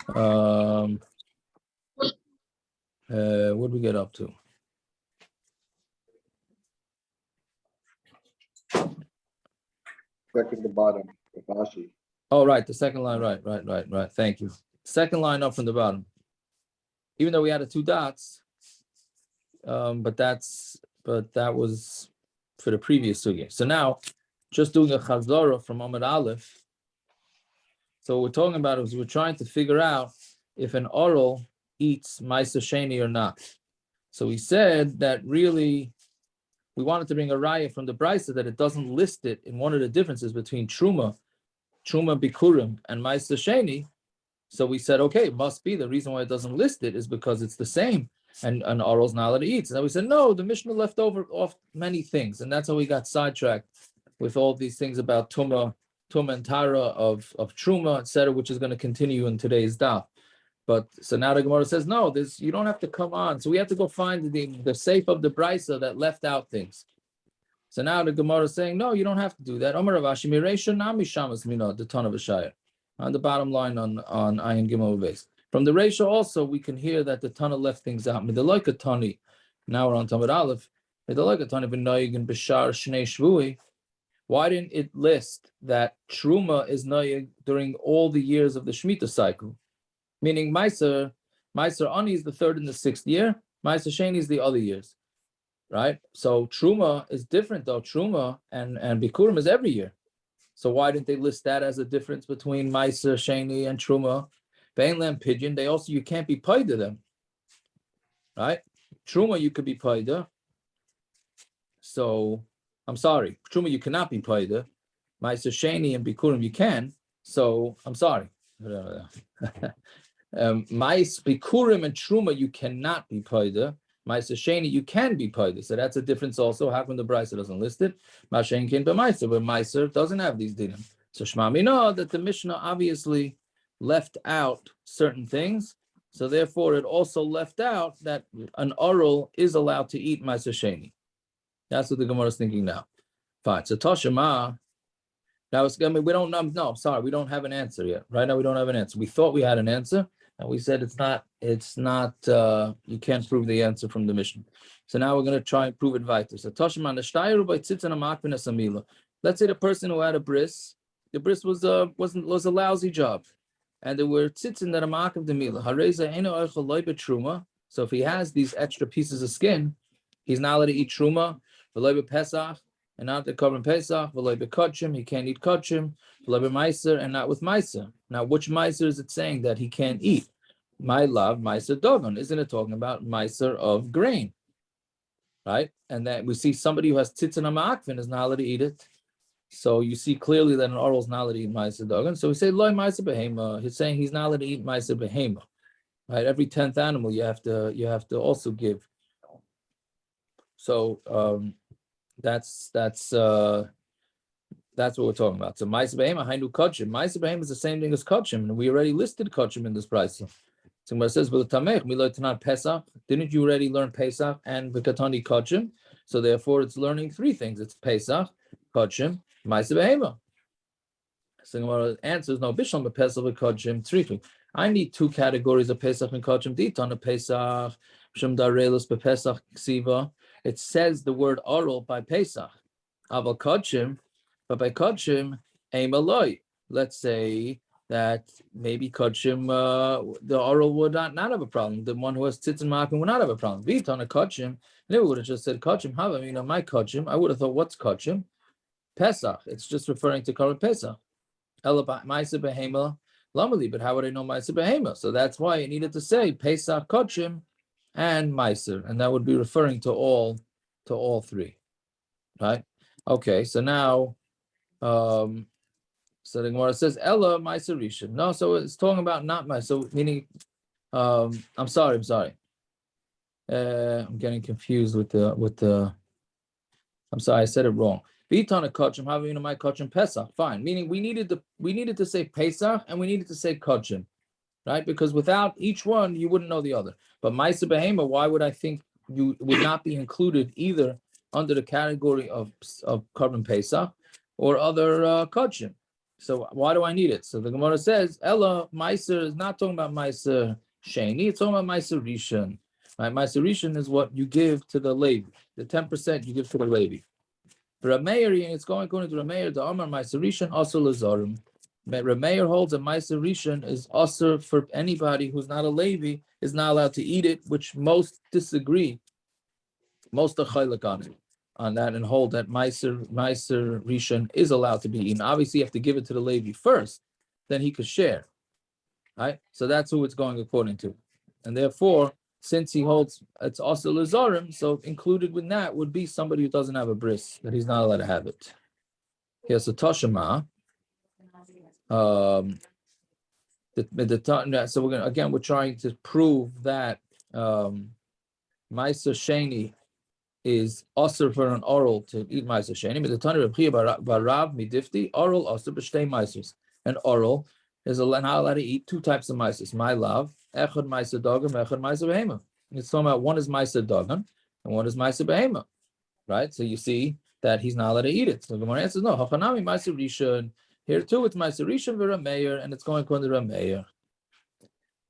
What did we get up to? Second to bottom, Rashi. Oh, right, the second line, right. Thank you. Second line up from the bottom. Even though we had the two dots, but that was for the previous sugya. So now, just doing a chazara from Amud Aleph. So what we're talking about is we're trying to figure out if an Arel eats Maaser sheni or not. So we said that really we wanted to bring a raya from the bryasos that it doesn't list it in one of the differences between truma bikurim, and Maaser sheni. So we said, okay, it must be the reason why it doesn't list it is because it's the same, and an Arel's not allowed to eat. And we said, no, the Mishnah left over off many things, and that's how we got sidetracked with all these things about tumah and tara of truma, etc., which is going to continue in today's daf. But so now the Gemara says, no, you don't have to come on. So we have to go find the safe of the bryasos that left out things. So now the Gemara is saying, no, you don't have to do that. Omar Ravashi Mireisha Nami Shamas Mina, the Tanna V'Shayir. On the bottom line on Ayin Gimel Beis. From the ratio also, we can hear that the Tanna left things out. Midalaika Tani, now we're on Tamid Aleph. Midalaika Tani V'Noyig and Bishar Shnei Shvui. Why didn't it list that Truma is Noyig during all the years of the shmitta cycle? Meaning Maaser Ani is the third and the sixth year, Maaser sheni is the other years, right? So Truma is different though. Truma and bikurim is every year. So why didn't they list that as a difference between Maaser sheni and Truma? Beinlam pigeon, you can't be paid to them, right? Truma you could be paid to. So I'm sorry, Truma you cannot be paid to. Maaser sheni and bikurim you can. So I'm sorry. Mais bikurim and truma you cannot be paida. Maaser sheni you can be paida. So that's a difference also. How come the bryasos doesn't list it? Mashen can be Maaser, but Maaser doesn't have these dinim. So Shema Mina that the Mishnah obviously left out certain things. So therefore it also left out that an Arel is allowed to eat Maaser sheni. That's what the Gemara is thinking now. Fine. So Toshima. Now we don't know. No, sorry, we don't have an answer yet. Right now we don't have an answer. We thought we had an answer, and we said it's not. You can't prove the answer from the Mishnah. So now we're going to try and prove it weiter. So Toshman the Shtayru by Tzitzan Amakvin Asamila. Let's say the person who had a bris, the bris was a lousy job, and there were tzitzin that are makv the mila. Hareza eno oichel loy betruma. So if he has these extra pieces of skin, he's not allowed to eat truma. V'loy Pesach. And not the korban Pesach, he can't eat kachim, Maaser, and not with Maaser. Now, which Maaser is it saying that he can't eat? My love, Maaser dogon. Isn't it talking about Maaser of grain? Right? And that we see somebody who has tzitzin ha'ma'akvin is not allowed to eat it. So you see clearly that an Arel is not allowed to eat Maaser dogon. So we say, loy Maaser behema. He's saying he's not allowed to eat Maaser behema. Right? Every 10th animal you have to also give. So that's what we're talking about. So Maaser behema hainu kachim. Maaser behema is the same thing as kachim, and we already listed kachim in this price. So it says, "But tamei miloi tanan Pesach." Didn't you already learn Pesach and v'katani kachim? So therefore, it's learning three things. It's Pesach, kachim, Maaser behema. So the answer is no. Bishlam Pesach v'kachim tzrichu. I need two categories of Pesach and kachim. Ditana Pesach, Shem darelos bepesach ksiva. It says the word Arel by Pesach. Aval kachim, but by kachim, aim aloi. Let's say that maybe kachim, the Arel would not have a problem. The one who has tzitzin ma'akim would not have a problem. V'itana kachim, and it would have just said kachim. My kachim. I would have thought, what's kachim? Pesach. It's just referring to korban Pesach. Maaser behema lamali. But how would I know Maaser behema? So that's why it needed to say Pesach kachim and Maaser, and that would be referring to all three, right? Okay, so now, so the Gemara says Ella Maaser rishon. No, so it's talking about not Maaser. So meaning, I'm sorry. I'm getting confused with the. I'm sorry, I said it wrong. V'itana kachim, having my kachim Pesach. Fine, meaning we needed to say Pesach and we needed to say kachim. Right? Because without each one, you wouldn't know the other. But Maaser behema, why would I think you would not be included either under the category of korban Pesach or other kachim? So why do I need it? So the Gemara says, Ella, Maaser is not talking about Maaser sheni, it's talking about Maaser rishon. Right? Maaser rishon is what you give to the Levi. The 10% you give to the Levi. For Rameir, it's going according to Rameir, the Amar Maaser rishon also lazarim. Rameir holds a Maaser rishon is also for anybody who's not a Levi, is not allowed to eat it, which most disagree. Most are chaylik on that and hold that Maaser rishon is allowed to be eaten. Obviously, you have to give it to the Levi first, then he could share. Right? So that's who it's going according to. And therefore, since he holds it's also lazarim, so included with that would be somebody who doesn't have a bris, that he's not allowed to have it. Here's a toshima. So we're trying to prove that Maaser sheni is also for an aral to eat Maaser sheni. But the Tanna Reb Akiva barav midifti aral also b'shtei Maasers. An aral is not allowed to eat two types of Maasers. My love, echad Maaser dagam, echad Maaser behema. It's talking about one is Maaser dagam and one is Maaser behema, right? So you see that he's not allowed to eat it. So the Gemara answers no. Hachanami Maaser rishon. Here too, it's Maaser rishon v'Rameir, and it's going according to Rameir.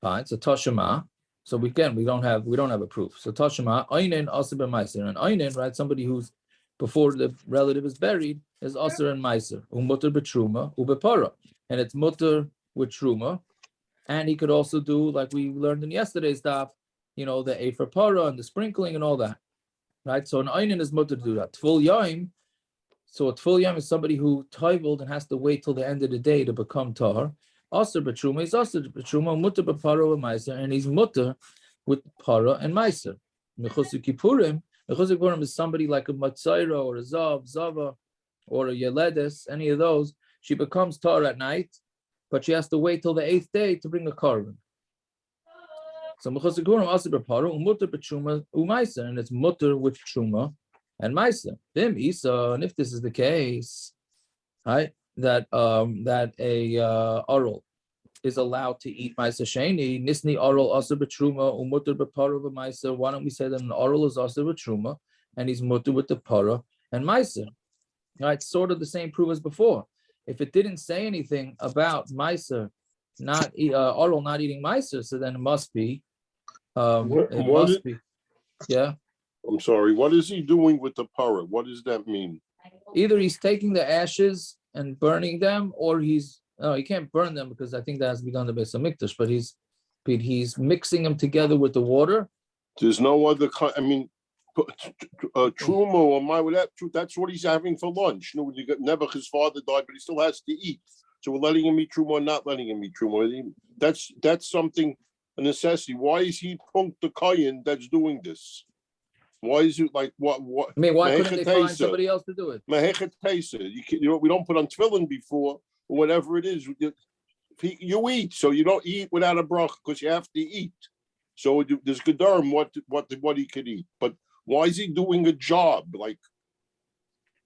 Fine. So Toshima. So we don't have a proof. So Toshima Einin also ben Maaser, and Einin, right? Somebody who's before the relative is buried is also in Maaser. Mutter b'truma ubepara, and it's mutter with truma, and he could also do like we learned in yesterday's daf, the efer para and the sprinkling and all that, right? So an Einin is mutter to do that. Tful yaim. So a tful yam is somebody who toiveled and has to wait till the end of the day to become tahar. Aser b'truma is aser b'truma, mutter b'para and Maaser, and he's mutter with para and Maaser. Mechusik Kippurim is somebody like a Matzayra or a Zava, or a yoledes, any of those. She becomes tahar at night, but she has to wait till the 8th day to bring a korban. So Mechusik Kippurim aser b'para, mutter b'truma Maaser, and it's mutter with truma and Maaser. Bim Isa, and if this is the case, right, that a aral is allowed to eat Maaser sheni, nisni aral also b'truma umutter b'para v'Maaser. Why don't we say that an aral is also b'truma and he's mutter with the para and Maaser? Right, sort of the same proof as before. If it didn't say anything about Maaser, not aral not eating Maaser, so then it must be. Yeah. I'm sorry. What is he doing with the para? What does that mean? Either he's taking the ashes and burning them, or he can't burn them because I think that has to be done to Beis Hamikdash, but he's mixing them together with the water. There's no other truma or that's what he's having for lunch. Never his father died, but he still has to eat. So we're letting him eat truma or not letting him eat truma. That's something, a necessity. Why is he punked the kohen that's doing this? Why is it like what? I mean, why couldn't they find somebody else to do it? We don't put on tefillin before or whatever it is. You eat, so you don't eat without a brach because you have to eat. So there's gedarim what he could eat. But why is he doing a job? Like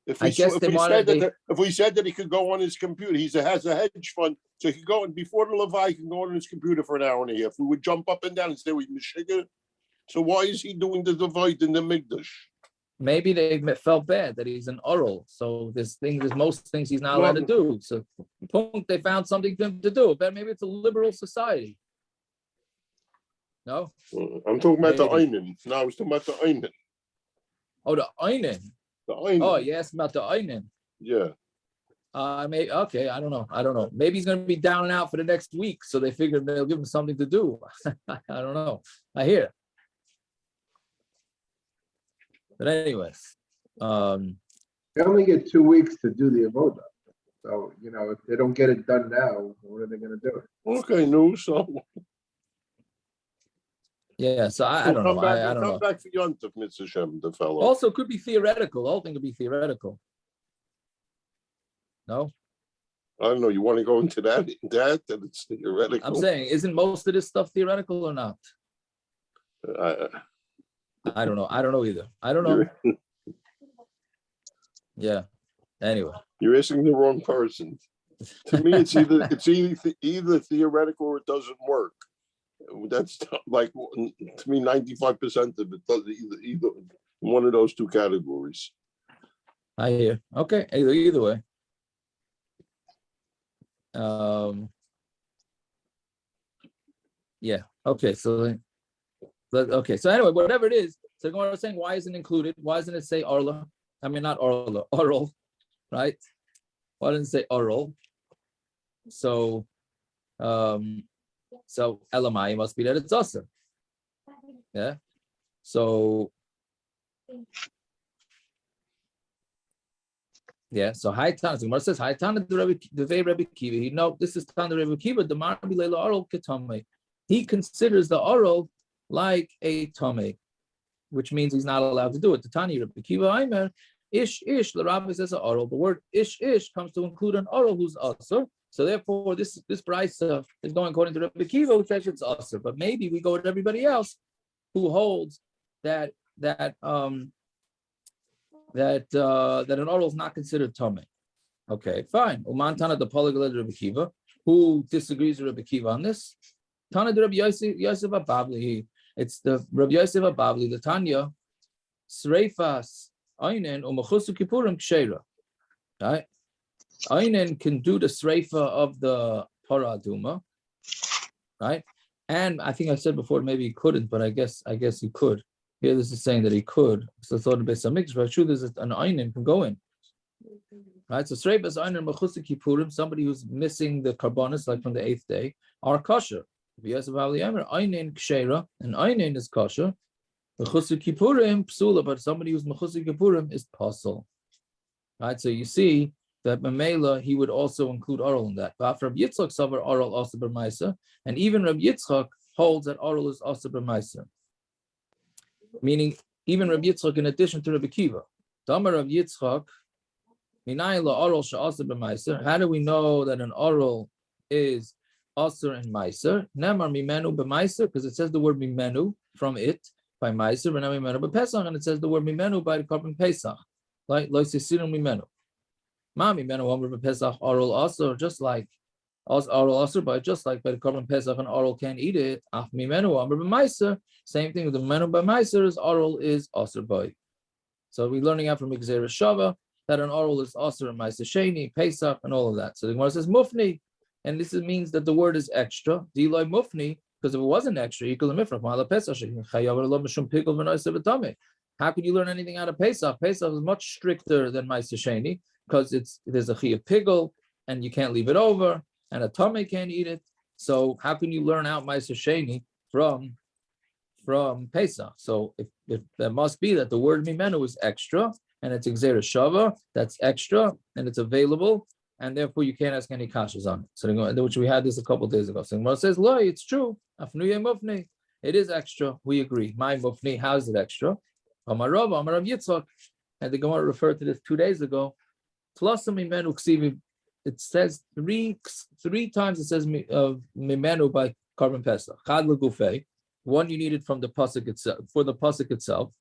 if we said that he could go on his computer, has a hedge fund, so he could go and before the Levi he can go on his computer for an hour and a half. We would jump up and down and say we mishiga. So why is he doing the divide in the Mikdash? Maybe they felt bad that he's an aral. So there's most things he's not allowed to do. So they found something for him to do. But maybe it's a liberal society. No? I'm talking about the Einin. No, I was talking about the Einin. Oh, the Einin. The Einin. Oh, you asked about the Einin. Yeah. Okay, I don't know. Maybe he's going to be down and out for the next week. So they figured they'll give him something to do. I don't know. I hear. But anyways, They only get 2 weeks to do the avoda. So, if they don't get it done now, what are they going to do? Okay, no, so. Yeah, so I don't know. I don't know. Come back for Yontif, Mr. Shem, the fellow. Also, could be theoretical. The whole thing could be theoretical. No? I don't know. You want to go into that it's theoretical? I'm saying, isn't most of this stuff theoretical or not? I don't know. I don't know either. I don't know. Yeah. Anyway. You're asking the wrong person. To me, it's either theoretical or it doesn't work. That's like, to me, 95% of it does either one of those two categories. I hear. Okay. Either way. Yeah. Okay. So anyway, whatever it is, so the Gemara is saying, why isn't it included? Why doesn't it say arla? I mean, not arla, aral, right? Why doesn't it say aral? So elamai must be that it's aser. Yeah. So yeah. So high Tanna. So Gemara says high Tanna the Vei Rebbe Kiva. No, this is Tanna Rebbe Kiva. The Marbi Leila Arel Ketamei. He considers the aral like a tamei, which means he's not allowed to do it. The Tani Rebbe Kiva Aimer ish the Rabbi says aral. The word ish comes to include an aral who's aser. So therefore, this bryasos is going according to Rebbe Kiva, who says it's aser. But maybe we go with everybody else who holds that an aral is not considered tamei. Okay, fine. Uman Tana the polyglot Rebbe Kiva, who disagrees with Rebbe Kiva on this. Tanna the Rabbi Yosef Habavli. It's the Rabbi Yosef Habavli, the Tanya, Sreifas Einen u'mechusu kippurim ksheira. Right? Einen can do the sreifa of the para aduma, right? And I think I said before maybe he couldn't, but I guess he could. Here this is saying that he could. So it's thought of Beis Hamikdash, but true there's an Einen can go in. Right? So Sreifas Einen mechusu kippurim, somebody who's missing the korbanos like from the 8th day, are kosher. Einen ksheira, and Einen is kosher. Mechusu kippurim psula, but somebody who's mechusu kippurim is pasul. Right, so you see that Mamela he would also include aral in that. But Rabbi Yitzchak savar aral also bryasos, and even Rabbi Yitzchak holds that aral is also bryasos. Meaning, even Rabbi Yitzchak, in addition to Rabbi Kiva, Damar Rabbi Yitzchak, minayla aral she'asa bryasos. How do we know that an aral is aser and Maaser? Nemar ממנו במaaser, because it says the word ממנו from it by Maaser, and ממנו b'Pesach, and it says the word ממנו by the korban Pesach. Like lo yisiru ממנו. Ma ממנו amar b'Pesach aral aser, just like aral aser, but just like by the korban Pesach, an aral can't eat it. Af ממנו amar b'Maaser. Same thing with the ממנו by Maaser is aral is aser by. So we're learning out from Gzeira Shava that an aral is aser and Maaser sheni, Pesach, and all of that. So the Gemara says mufni. And this means that the word is extra. Diloi mufni, because if it wasn't extra, how can you learn anything out of Pesach? Pesach is much stricter than Maaser sheni because there's a chi of pickle and you can't leave it over, and a tamei can't eat it. So how can you learn out Maaser sheni from Pesach? So if there must be that the word ממנו is extra and it's Gzeira Shava, that's extra and it's available. And therefore, you can't ask any kashas on it. So, which we had this a couple of days ago. So, Gemara says, "Lo, it's true. It is extra. We agree. My mufni, how is it extra? Amar Rav Yitzchak." And the Gemara referred to this 2 days ago. It says three times. It says mimenu by korban Pesach. Chad legufei. One you need it from the passuk itself, for the passuk itself,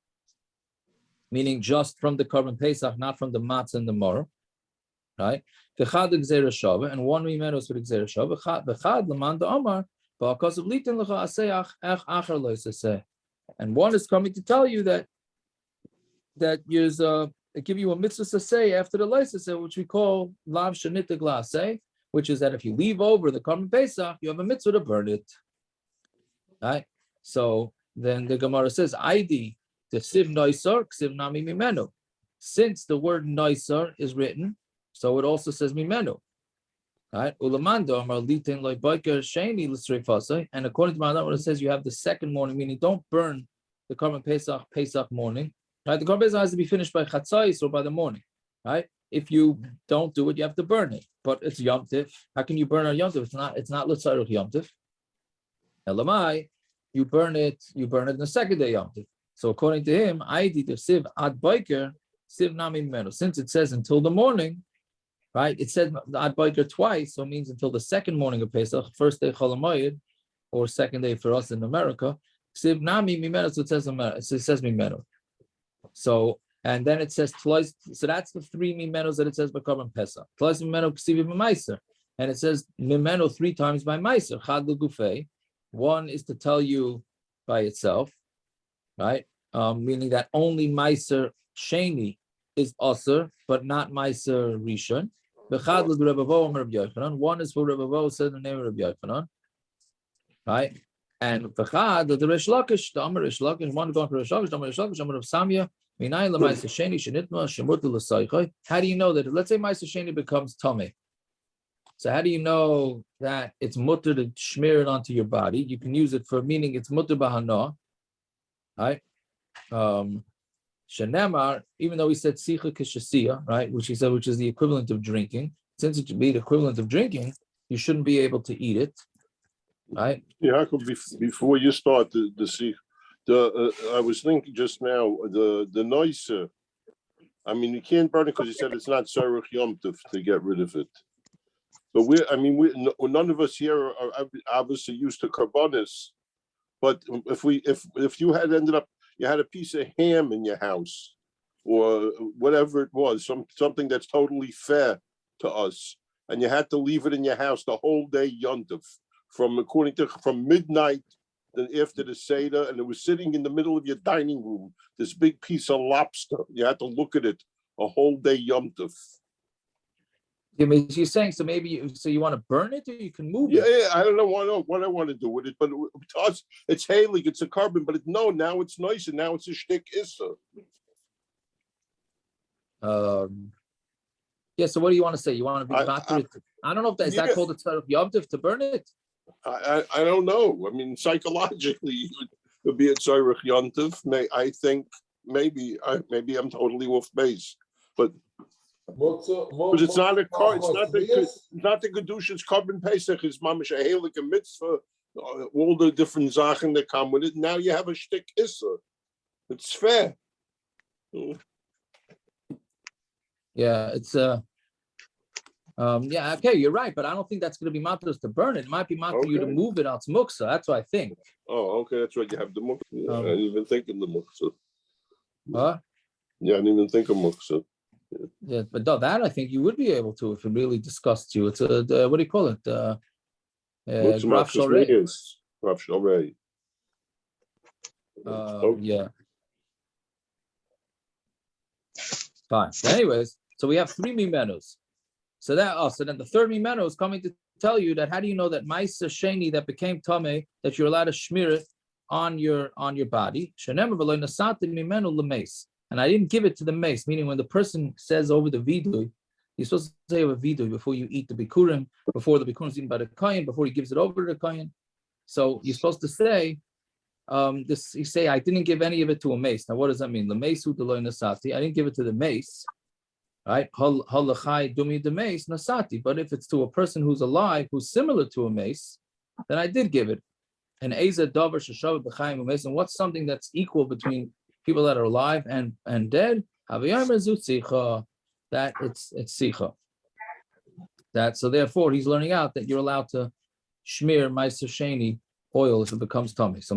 meaning just from the korban Pesach, not from the matzah and the maror. Right? And one mimenu is for the Gzeira Shava. And one is coming to tell you that there's they give you a mitzvah say after the leisase, which we call lav shenitta glase, which is that if you leave over the korban Pesach, you have a mitzvah to burn it. Right? So then the Gemara says, "Id the siv noisar ksiv nami mimenu." Since the word noisar is written, so it also says mimenu, right? Ulamando amar litin like biker sheni l'sreifasai, and according to Maaser, it says you have the second morning, meaning don't burn the korban Pesach morning, right? The korban Pesach has to be finished by chatas or by the morning, right? If you don't do it, you have to burn it. But it's Yom Tif. How can you burn on Yom Tif? It's not l'tzarich Yom Tif. Elamai, you burn it in the second day Yom Tif. So according to him, I did the siv ad biker siv nami mimenu. Since it says until the morning. Right, it said ad biker twice, so it means until the second morning of Pesach, first day Chol Hamoed, or second day for us in America. Siv nami mimenu, so it says mimenu. So and then it says twice. So that's the three mimenos that it says by korban Pesach. Twice mimenu ksivi b'Maaser, and it says mimenu 3 times by Maaser. Chad legufei. One is to tell you by itself, right? Meaning that only Maaser sheni is aser, but not Maaser rishon. V'chad l'Rebavo Omer Rabbi Yochanan. One is for Rebavo, said the name of Rabbi Yochanan. Right? And v'chad the Rish Lakish, the Amar Rish Lakish, one going for Rish Lakish, Amar Rish Lakish, Amar of Samya, Minay l'Maaser sheni shenitma shemut l'Saychai. How do you know that? Let's say Maaser sheni becomes tamei. So how do you know that it's mutter to smear it onto your body? You can use it for meaning it's mutter b'hana, right? Shenemar, even though he said sicha k'shasiya, right, which he said, which is the equivalent of drinking. Since it should be the equivalent of drinking, you shouldn't be able to eat it, right? Yeah, how come before you start the see, I was thinking just now the noise. I mean, you can't burn it because he said it's not tzarich yom tov to get rid of it. But none of us here are obviously used to korbanos. But if you had ended up, you had a piece of ham in your house, or whatever it was, something that's totally fair to us, and you had to leave it in your house the whole day yontif, from midnight after the seder, and it was sitting in the middle of your dining room, this big piece of lobster. You had to look at it a whole day yontif. I mean, you're saying so maybe you want to burn it or you can move it? Yeah, I don't know what I want to do with it, but to us it's hailig, it's a carbon, but now it's nice and now it's a shtick issa. Yeah, so what do you want to say? You want to be matter? I don't know if that is that called a tzarich yom tov to burn it? I don't know. I mean, psychologically, it would be a tzarich yom tov. I think maybe I'm totally off base, but because it's not a car, it's not the kedusha's korban Pesach. It's mamish a heilig a mitzvah. All the different zachen that come with it. Now you have a shtick issa. It's fair. Yeah, it's yeah, okay, you're right, but I don't think that's going to be matters to burn it. It might be matter you to move it out to muksa. That's what I think. Oh, okay, that's right. You have the muksa. Yeah, I didn't even think of the muksa. Huh? Yeah, I didn't even think of muksa. Yeah, but no, that I think you would be able to if it really disgusts you. It's a what do you call it? Graf Shorei. Graf Shorei. Yeah. Fine. So anyways, so we have 3 mimenos. So then the third mimeno is coming to tell you that how do you know that Maaser sheni that became tamei that you're allowed to smear it on your body? And I didn't give it to the mace, meaning when the person says over the vidui, you're supposed to say over vidui before you eat the bikurim, before the bikurim is eaten by the kohen, before he gives it over to the kohen. So you're supposed to say this. You say I didn't give any of it to a mace. Now what does that mean? The mace who deloy nasati. I didn't give it to the mace. Right? Halachai dumi the mace nasati. But if it's to a person who's alive, who's similar to a mace, then I did give it. And eza davar sheshav b'chaim mace. And what's something that's equal between people that are alive and dead? That it's sicha. That so therefore he's learning out that you're allowed to smear Maaser sheni oil if it becomes tamei. So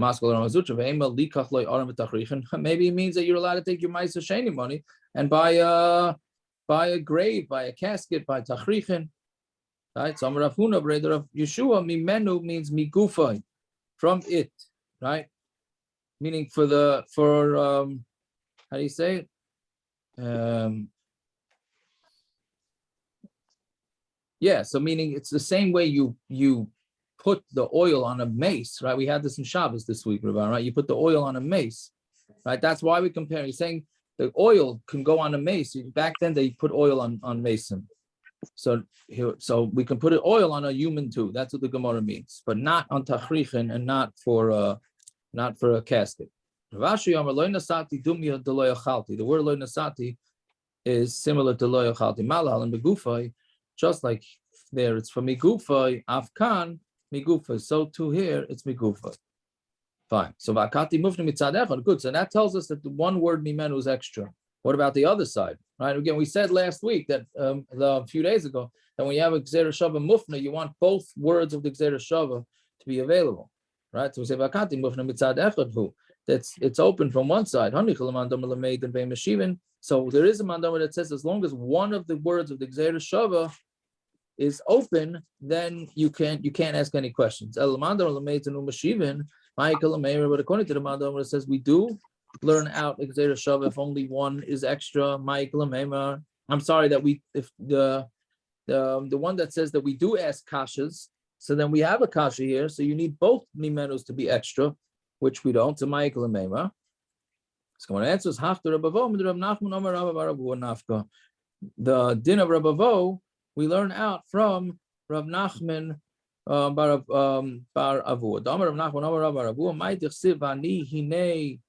maybe it means that you're allowed to take your Maaser sheni money and buy a grave, buy a casket, buy tachrichin. Right? So Rav Huna, brother of Yeshua, ממנו means migufay, from it, right? Meaning how do you say it? Yeah, so meaning it's the same way you put the oil on a mace, right? We had this in Shabbos this week, Rabbi, right? You put the oil on a mace, right? That's why we compare. He's saying the oil can go on a mace. Back then they put oil on mason. So we can put oil on a human too. That's what the Gemara means, but not on tachrichin and not for a casket. The word loy nasati is similar to loy achalti malal and begufay, just like there it's for migufay afkan migufay. So too here it's migufay. Fine. So vakati mufni mitzad echad. Good. So that tells us that the one word mimenu is extra. What about the other side? Right. Again, we said last week that a few days ago that when you have a gzera shava mufna, you want both words of the gzera shava to be available. Right. So we say vakati mufna mitzad echad hu. It's open from one side. So there is a mandama that says as long as one of the words of the gzera shava is open, then you can't ask any questions. But according to the mandama, it says we do learn out gzera shava if only one is extra. I'm sorry that if the the one that says that we do ask kashas. So then we have a kasha here. So you need both mimenos to be extra, which we don't. So my mema. So when answers hafter Rabavo, Rab Nachman Amar Rabba Barabu Nafka. The din of Rabavo we learn out from Rab Nachman bar Avu. The Amar Rab Nachman Amar Rabba Barabu. My dichsiv ani hine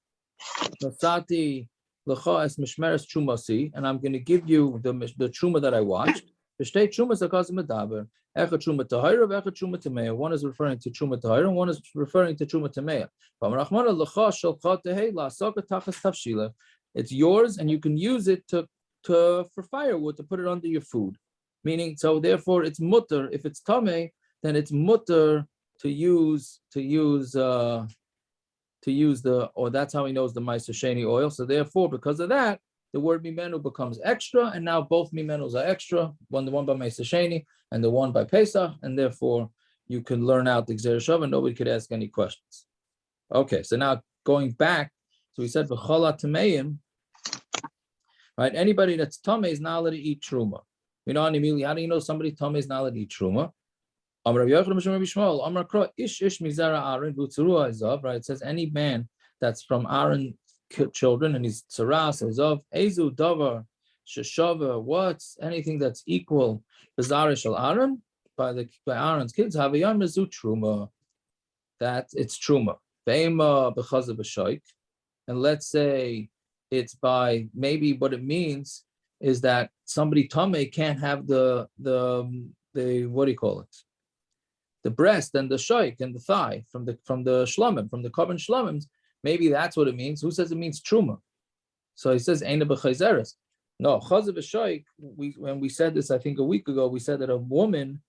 nasati lecha es mishmeres trumasi, and I'm going to give you the truma that I watched. The state trumas akasim medaber. Echad truma tahira, echad truma temeh. One is referring to truma tahira, and one is referring to truma temeh. It's yours, and you can use it to for firewood to put it under your food. Meaning, so therefore, it's mutter. If it's tamei, then it's mutter to use the, or that's how he knows the Maaser sheni oil. So therefore, because of that, the word ממנו becomes extra, and now both mimenos are extra, the one by Maaser sheni and the one by Pesach, and therefore you can learn out the Gzera Shav and nobody could ask any questions. Okay, so now going back, so we said v'chola tameim, right? Anybody that's tamei is not allowed to eat truma. You know, immediately, how do you know somebody tamei is not allowed to eat truma? Right? It says any man that's from Aaron children and he's tzaras of ezu davar sheshava, what's anything that's equal bezara shel Aaron by Aaron's kids have a yom mezu truma, that it's truma ve'ema because of a shaykh, and let's say it's by, maybe what it means is that somebody tamei can't have the what do you call it, the breast and the shaykh and the thigh from the shlamim, from the korban shlamim. Maybe that's what it means. Who says it means truma? So he says eina b'chayzeres. No, chazav v'shaykh. When we said this, I think a week ago, we said that a woman,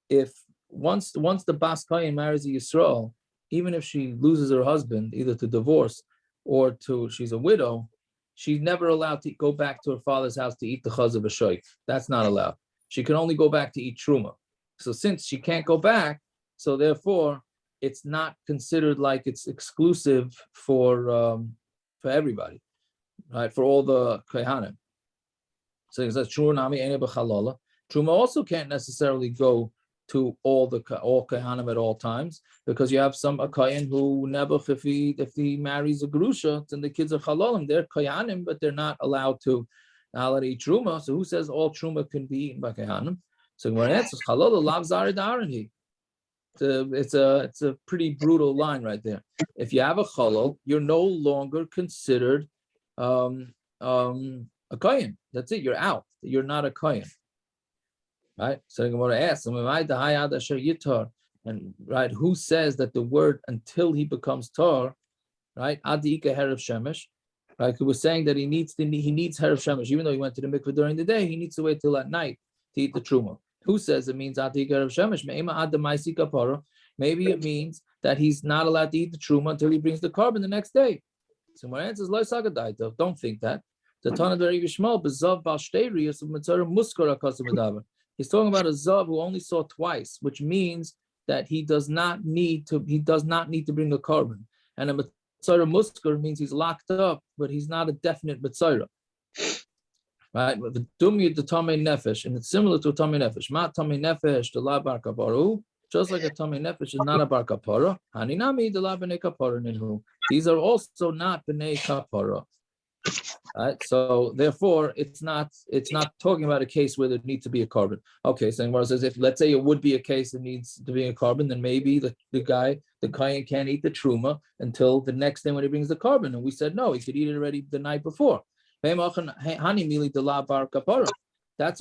if once the bas kayin marries a Yisrael, even if she loses her husband, either to divorce or she's a widow, she's never allowed to go back to her father's house to eat the chazav v'shaykh. That's not allowed. She can only go back to eat truma. So since she can't go back, so therefore it's not considered like it's exclusive for everybody, right? For all the kohanim. So he says truma also can't necessarily go to all kohanim at all times, because you have some kohen who never, if he marries a gerusha, then the kids are chalalim. They're kohanim, but they're not allowed to eat truma. So who says all truma can be eaten by kohanim? So when it answers chalala lav zarid aron. It's a pretty brutal line right there. If you have a chalal, you're no longer considered a kohen. That's it. You're out. You're not a kohen. Right? So I'm going to ask him, and right, who says that the word until he becomes tar, right? Adika herav shemesh. Right? He was saying that he needs herav shemesh, even though he went to the mikveh during the day, he needs to wait till at night to eat the truma. Who says it means Atika Herav Shemesh? Maybe it means that he's not allowed to eat the truma until he brings the korban the next day. So my answer is Lo Sagadaita. Don't think that. The Tanna very Yishmal bezav bal shteirius of Mitzvah muskar akasim medaber. He's talking about a zav who only saw twice, which means that he does not need to bring a korban. And a Mitzvah muskar means he's locked up, but he's not a definite Mitzvah. Right, but the dumya the tamei nefesh, and it's similar to a tamei nefesh. Ma tamei nefesh the la bar kaparu, just like a tamei nefesh is not a bar kapara. Haninami the la bnei kapara ninhu. These are also not bnei kapara. Right, so therefore it's not talking about a case where there needs to be a korban. Okay, so Gemara says if let's say it would be a case that needs to be a korban, then maybe the kohen can't eat the truma until the next day when he brings the korban, and we said no, he could eat it already the night before. That's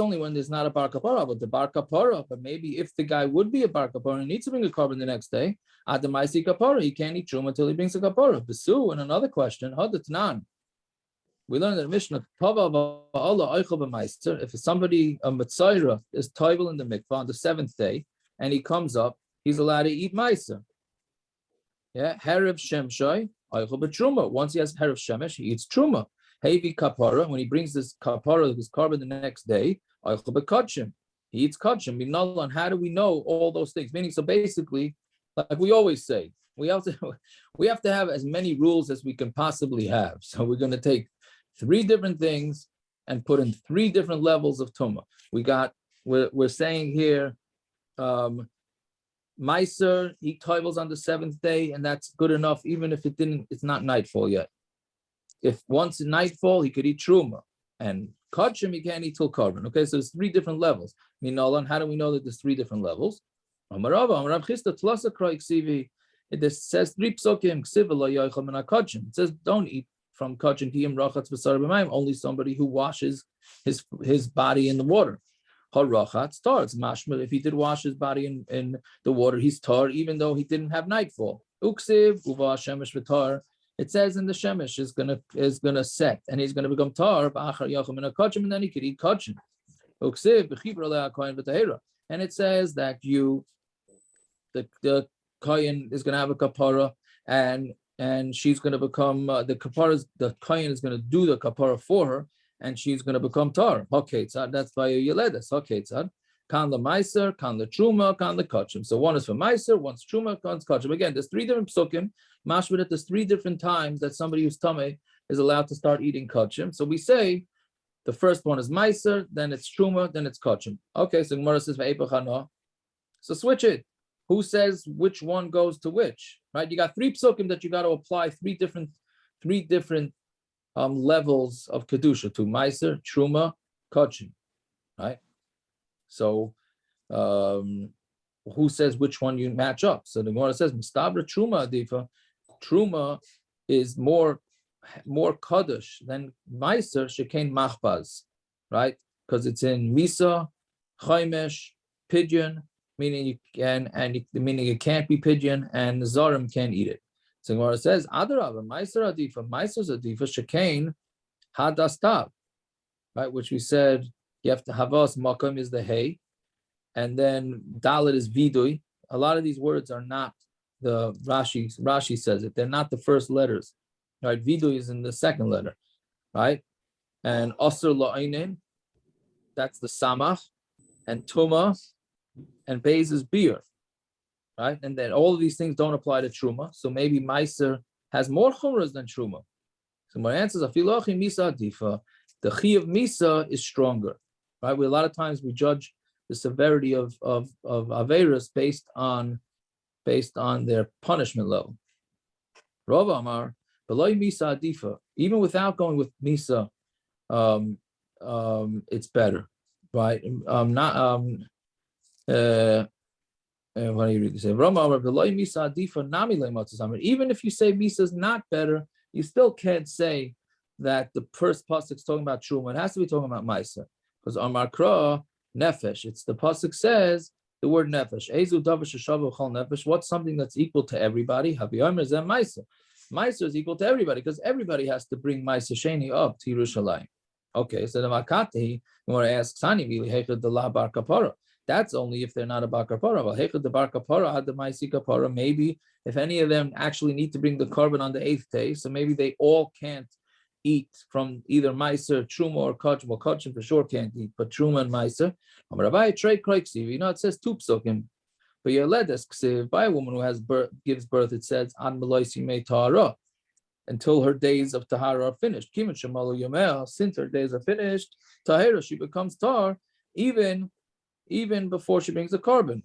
only when there's not a bar kapara, but the bar kapara. But maybe if the guy would be a bar kapara and needs to bring a korban the next day, adamaisi kapara, he can't eat truma until he brings a kapara. Besu, and another question, hadatnan. We learned that the Mishnah, if somebody, a Maaser, is toivel in the mikvah on the 7th day, and he comes up, he's allowed to eat Maaser. Yeah, Herav Shemshai, Eichel b'truma. Once he has Herav Shemesh, he eats truma. Heavy kapara, when he brings this kapara, his korban the next day, he eats kachim. And how do we know all those things? Meaning, so basically, like we always say, we have to have as many rules as we can possibly have. So we're going to take 3 different things and put in 3 different levels of tumah. We got we're saying here, Maaser, he toivels on the seventh day, and that's good enough, even if it's not nightfall yet. If once in nightfall, he could eat truma, and kachim he can't eat till korban. Okay, so there's three different levels. Minolan, how do we know that there's three different levels? It says three psukim. It says don't eat from kachim. Only somebody who washes his body in the water. Harachatz tar. It's mashma. If he did wash his body in the water, he's tar, even though he didn't have nightfall. Uksiv uva shemesh v'tar. It says in the shemesh is gonna set, and he's gonna become tar. And then he could eat kachim. Uksiv b'chibra le'akoyin v'tahera. And it says that the kohen is gonna have a kapara, and she's gonna become the kohen is gonna do the kapara for her, and she's going to become tar. Okay, that's by yoledes. Okay, kan the Maaser, kan the truma, kan the kachim. So one is for Maaser, one's truma, one's kachim. Again, there's three different psukim. Mashma that there's three different times that somebody who's tamei is allowed to start eating kachim. So we say the first one is Maaser, then it's truma, then it's kachim. Okay, so Gemara says so switch it. Who says which one goes to which? Right? You got three psukim that you got to apply three different levels of kedusha to Maaser, truma, kachim, right? So, who says which one you match up? So the Gemara says, "Mistabra truma adifa." Truma is more kaddish than Maaser. Shekain machbaz, right? Because it's in misa, chaimesh, pigeon, meaning you can, meaning it can't be pigeon, and zarim can't eat it. So Gemara says, Adarabah, Maaser adifa, Maaser's adifa, shekain hadastav, right? Which we said, you have to havas makam is the hay, and then dalit is vidui. A lot of these words are not the Rashi says it. They're not the first letters, right? Vidui is in the second letter, right? And asr la'inin, that's the samach, and tumah, and beis is beer. Right, and then all of these things don't apply to truma. So maybe Maaser has more chumras than truma. So my answer is afilochi misa adifa. The chi of misa is stronger. Right, a lot of times we judge the severity of averos based on their punishment level. Rav Amar below misa adifa. Even without going with misa, it's better. Right, what do you read? Say, even if you say misa is not better, you still can't say that the first passuk is talking about truma. It has to be talking about Maaser, because Amar Kra nefesh. It's the passuk says the word nefesh. Ezu davar sheshavu chol nefesh. What's something that's equal to everybody? Habiyomer zeh Maaser. Maaser is equal to everybody because everybody has to bring Maaser sheni up to Yerushalayim. Okay, so the makati, you want to ask Sani vili hechad the la bar kapara. That's only if they're not a bar kapara. Well, hechad the bar kapara had the maisi kapara. Maybe if any of them actually need to bring the korban on the 8th day, so maybe they all can't eat from either Maaser, truma, or kachim. Well, kachim for sure can't eat, but truma and Maaser. You know, it says two psukim. But yoledes, by a woman who gives birth, it says an meloisi me tahara, until her days of tahara are finished. Since her days are finished, tahara, she becomes tar, even before she brings the korban.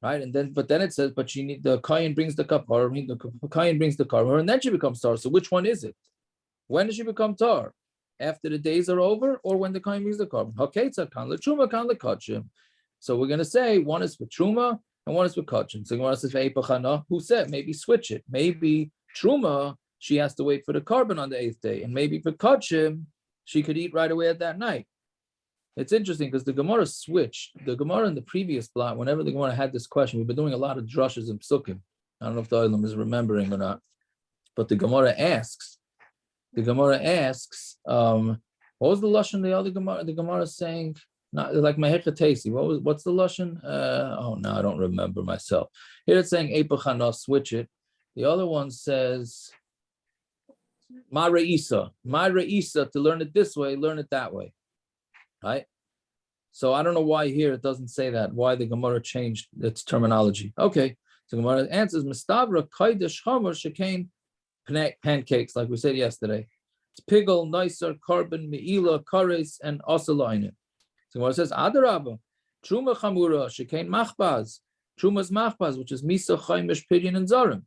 Right, and then it says, but the kohen brings the kapara, the kohen brings the korban, and then she becomes tar. So which one is it? When does she become tar? After the days are over, or when the kohen brings the korban? So we're going to say one is for truma and one is for kachim. So one says who said maybe switch it? Maybe truma she has to wait for the korban on the 8th day, and maybe for kachim she could eat right away at that night. It's interesting because the Gemara switched. The Gemara in the previous block, whenever the Gemara had this question, we've been doing a lot of drushes and psukim. I don't know if the Olam is remembering or not, but the Gemara asks. What was the lashon the other Gemara? The Gemara is saying, not like Mehechatesi. What's the lashon? No, I don't remember myself. Here it's saying Eipachana, switch it. The other one says Ma Re'isa. Ma Re'isa, to learn it this way, learn it that way. Right? So I don't know why here it doesn't say that, why the Gemara changed its terminology. Okay, so Gemara answers, Mistavra Kaidesh Chomer Shekain pancakes, like we said yesterday. Pigel, Nicer, Korban, Meila, Kares, and Osalainen. So what it says, Adarabba, Truma Chamura, Shekain Machbaz, Truma's Machbaz, which is Misa, Chaimish, Pidyon, and Zarim.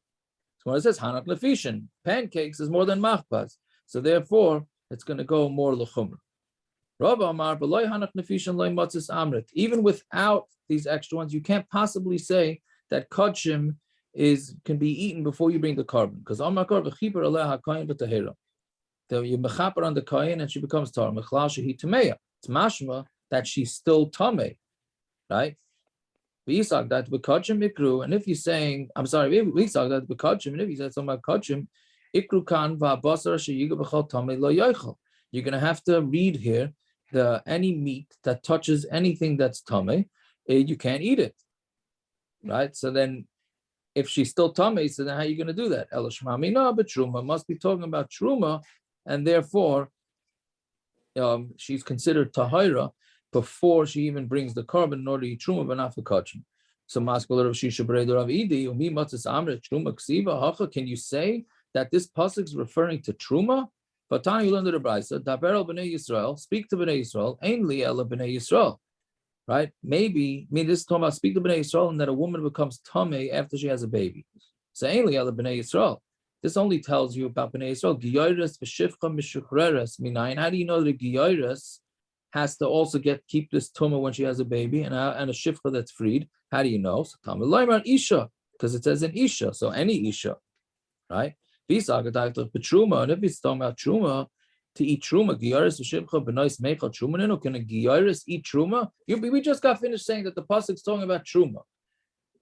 So when it says Hanak Lefishin, pancakes is more than Machbaz. So therefore, it's going to go more Lechumra. Rabba Amar, Beloy Hanak Lefishin, Loy Matzis Amrit. Even without these extra ones, you can't possibly say that Kodshim can be eaten before you bring the korban. Because Amar Kor, V'chibar Aleh HaKayin B'Tahira. You mechaper on the kohen and she becomes tar. Mechlal shehi tamei. It's mashma that she's still tamei, right? V'yisak that b'kachim ikru. And if you're saying, I'm sorry, v'yisak that b'kachim, and if you said something about kachim, ikru kan v'abasar sheyiga b'chal tamei lo yochel. You're going to have to read here any meat that touches anything that's tamei, you can't eat it, right? So then, if she's still tamei, so then how are you going to do that? Elishmami no, but truma must be talking about truma. And therefore, she's considered tahira before she even brings the korban in order to eat truma, but not for kachim. So, can you say that this passuk is referring to truma? But Tanna, you learned the bryasos, daber b'nei Yisrael, speak to b'nei Yisrael, ein li ela b'nei Yisrael, right? Maybe, this is talking about speak to b'nei Yisrael, and that a woman becomes tamei after she has a baby. So, ein li ela b'nei Yisrael. This only tells you about Bnei Yisrael. Giyodes v'shifcha mishuchreres minayin. How do you know that Giyodes has to also keep this tumah when she has a baby and a shifcha that's freed? How do you know? So tamei isha, because it says an isha, so any isha, right? Truma, and if it's talking about truma, to eat truma, Giyodes v'shifcha b'nois meichal truma nino. Can a Giyodes eat truma? We just got finished saying that the passuk is talking about truma,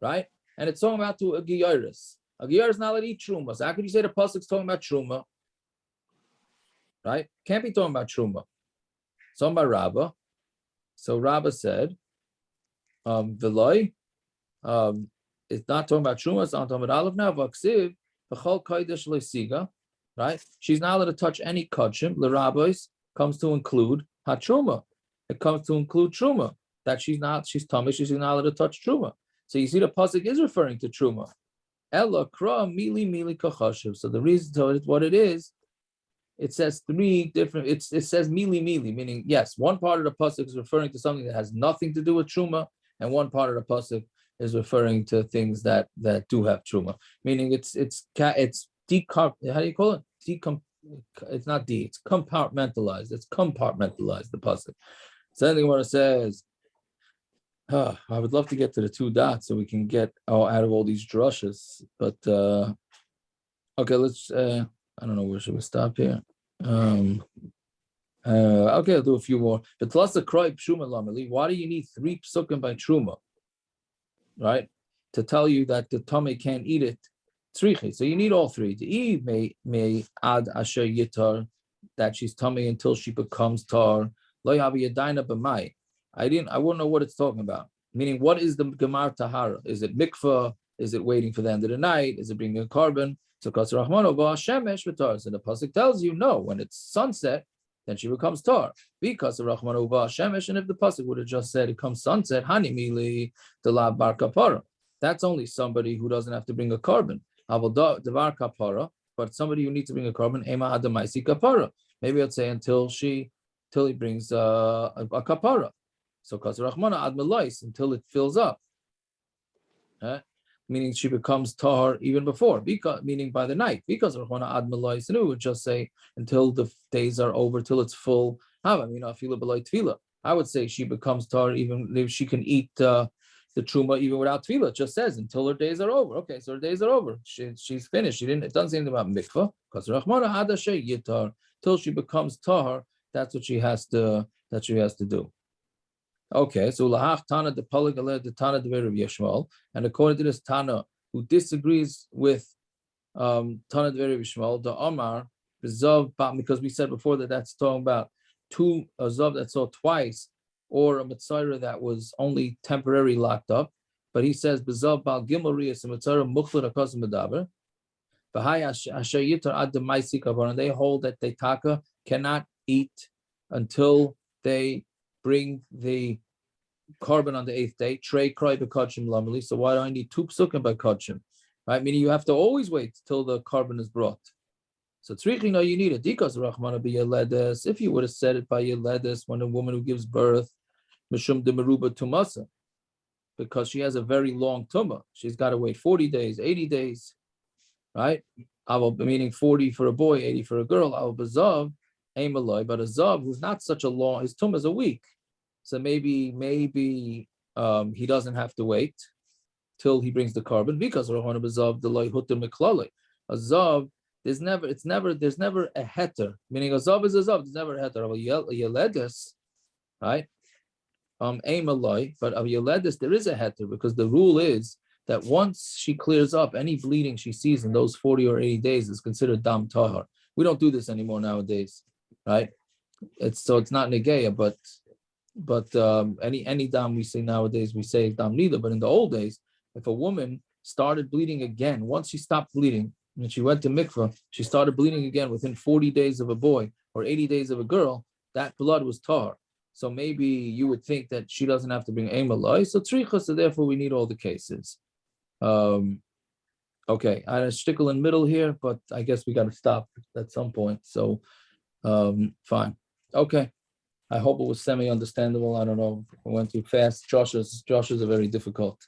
right? And it's talking about to a Giyodes. A Giyar is not allowed to eat truma. So how could you say the passuk is talking about truma? Right? Can't be talking about truma. It's by Rabbah. So Rabbah said, Veloy, it's not talking about truma, it's not talking about aleph now. Vaksiv, v'chol kodesh leisiga, right? She's not allowed to touch any kodshim. The rabbis comes to include hatruma. It comes to include truma. That she's tamei, she's not allowed to touch truma. So you see the passuk is referring to truma. Ella kra mili kachashiv. So the reason to it, what it is, it says three different. It says mili, meaning yes, one part of the passuk is referring to something that has nothing to do with truma, and one part of the passuk is referring to things that do have truma. Meaning it's how do you call it? It's not it's compartmentalized. It's compartmentalized. The passuk. So anything what it says. I would love to get to the two dots so we can get out of all these drushes. But okay, let's. I don't know where should we stop here. Okay, I'll do a few more. But plus the kroy pshuma lameli. Why do you need 3 psukim by truma? Right, to tell you that the tamei can't eat it. Tzrichi. So you need all 3. To eat may ad asher yitar, that she's tamei until she becomes tar. Lo yavi yadaina b'mai. I wouldn't know what it's talking about. Meaning, what is the gemar tahara? Is it mikvah? Is it waiting for the end of the night? Is it bringing a korban? So kasrachmano shemesh v'tar. So the pasuk tells you no. When it's sunset, then she becomes tar. Because rachmano shemesh. And if the pasuk would have just said it comes sunset, hani mili delav bar kapara. That's only somebody who doesn't have to bring a korban. Aval devar kapara, but somebody who needs to bring a korban ema adamaisi kapara. Maybe I'd say until he brings a kapara. So Rahmana ad melois until it fills up, meaning she becomes tahar even before, meaning by the night. Because Rahmana ad melois, and it would just say until the days are over, till it's full. I would say she becomes tahar even if she can eat the truma even without tefillah. It just says until her days are over. Okay, so her days are over. She's finished. It doesn't say anything about mikvah. Because Rahmana ad yitar till she becomes tahar. That's what she has to do. Okay, so lahach Tanna the Polig aleh the Tanna the Rav Yishmael, and according to this Tanna who disagrees with Tanna the Rav Yishmael, the Omar Zav, because we said before that that's talking about a Zav that saw twice, or a Mitzayra that was only temporarily locked up. But he says Bezav Bal Gimel Riyas and Mitzayra Mukhla Rakos Medaber. And they hold that they taka cannot eat until they bring the korban on the 8th day. Trey kroy b'kodshim lameli. So why do I need 2 psukim by kodshim? Right, meaning you have to always wait till the korban is brought. So tzrichino, you need a dikas rachmana be yoledes. If you would have said it by yoledes, when a woman who gives birth, mishum de meruba tumasa, because she has a very long tumah. She's got to wait 40 days, 80 days, right? Meaning 40 for a boy, 80 for a girl. But a zav who's not such a long, his tumah is a week. So maybe he doesn't have to wait till he brings the korban, because a zav, there's never a heter, meaning a zav is a zav, there's never a heter. A yoledes, right? But of yoledes there is a heter, because the rule is that once she clears up any bleeding she sees in those 40 or 80 days is considered dam tahar. We don't do this anymore nowadays, right? It's not negeya, but any dam we say nowadays we say dam neither. But in the old days, if a woman started bleeding again, once she stopped bleeding and she went to mikvah, she started bleeding again within 40 days of a boy or 80 days of a girl, that blood was tahar. So maybe you would think that she doesn't have to bring emalai. So tzricha, so therefore we need all the cases. Okay, I had a shtickle in middle here, but I guess we got to stop at some point. So fine. Okay. I hope it was semi-understandable. I don't know. I went too fast. Josh's are very difficult.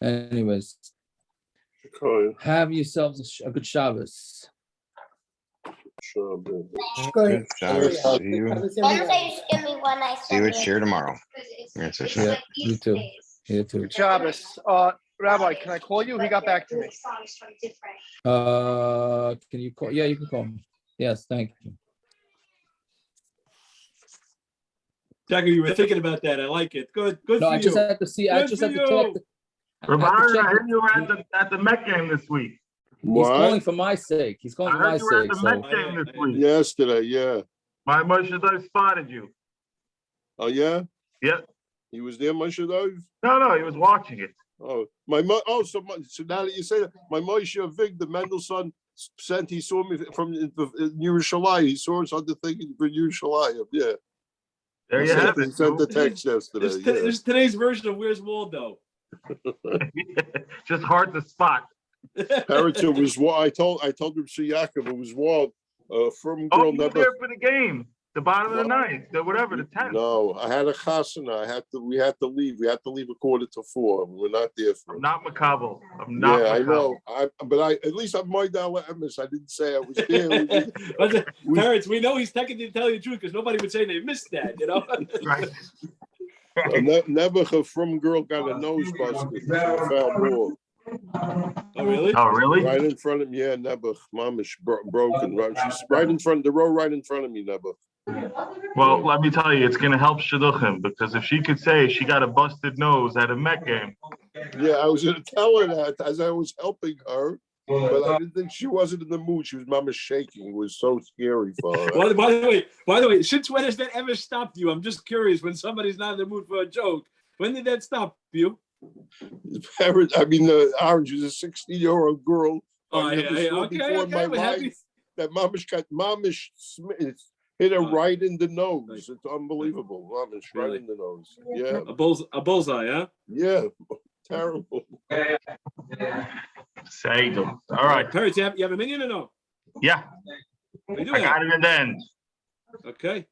Anyways, have yourselves a good Shabbos. Good Shabbos. See you at share tomorrow. Yeah, you too. You too. Good Shabbos. Rabbi, can I call you? He got back to me. Can you call? Yeah, you can call me. Yes, thank you. Jackie, you were thinking about that. I like it. Good No, for I just you. had to see. I just had to check. I Rabbi, had to check I heard you were at the Met game this week. He's calling for my sake. He's calling I for my heard you were at sake. the So Met game this week. Yesterday, yeah. My Moshe Dov spotted you. Oh, yeah? Yep. He was there, Moshe Dov? No, he was watching it. Oh, so now that you say that, my Moshe Vig, the Mendelssohn, sent, he saw me from Yerushalayim. He saw us on the thing for Yerushalayim, yeah. There you have He it. sent the text yesterday. There's today's version of Where's Waldo. Just hard to spot. Parrot, it was what I told him, Yaakov, it was what from Oh, girl you were never. there for the game, the bottom of the ninth, the 10th. No, I had a chasana. We had to leave. We had to leave 3:45. We were not there for I'm it. not macabre. I'm not. Yeah, macabre. I know. At least I'm my dollar emes. I didn't say I was there. Parents, we know he's technically telling the truth because nobody would say they missed that, you know? Right. Never from girl got a nose busted. Foul ball. Oh, really? Oh, really? Right in front of me, yeah, Nebuch. Mom is broken. Right, she's right in front of the row, right in front of me, Nebuch. Well, let me tell you, it's going to help Shidduchim, because if she could say she got a busted nose at a Met game. Yeah, I was going to tell her that as I was helping her, but I didn't think she wasn't in the mood. She was mama shaking. It was so scary for her. Well, by the way, since when has that ever stopped you? I'm just curious. When somebody's not in the mood for a joke, when did that stop you? I mean, the Orange is a 16-year-old girl. Oh, I never saw before in my life. That mamish hit her right in the nose. It's unbelievable. Mamish right in the nose. Yeah. A bullseye, huh? Yeah. Terrible. Say, all right. Parents, you have a minion or no? Yeah, We do I got it in the end. Okay.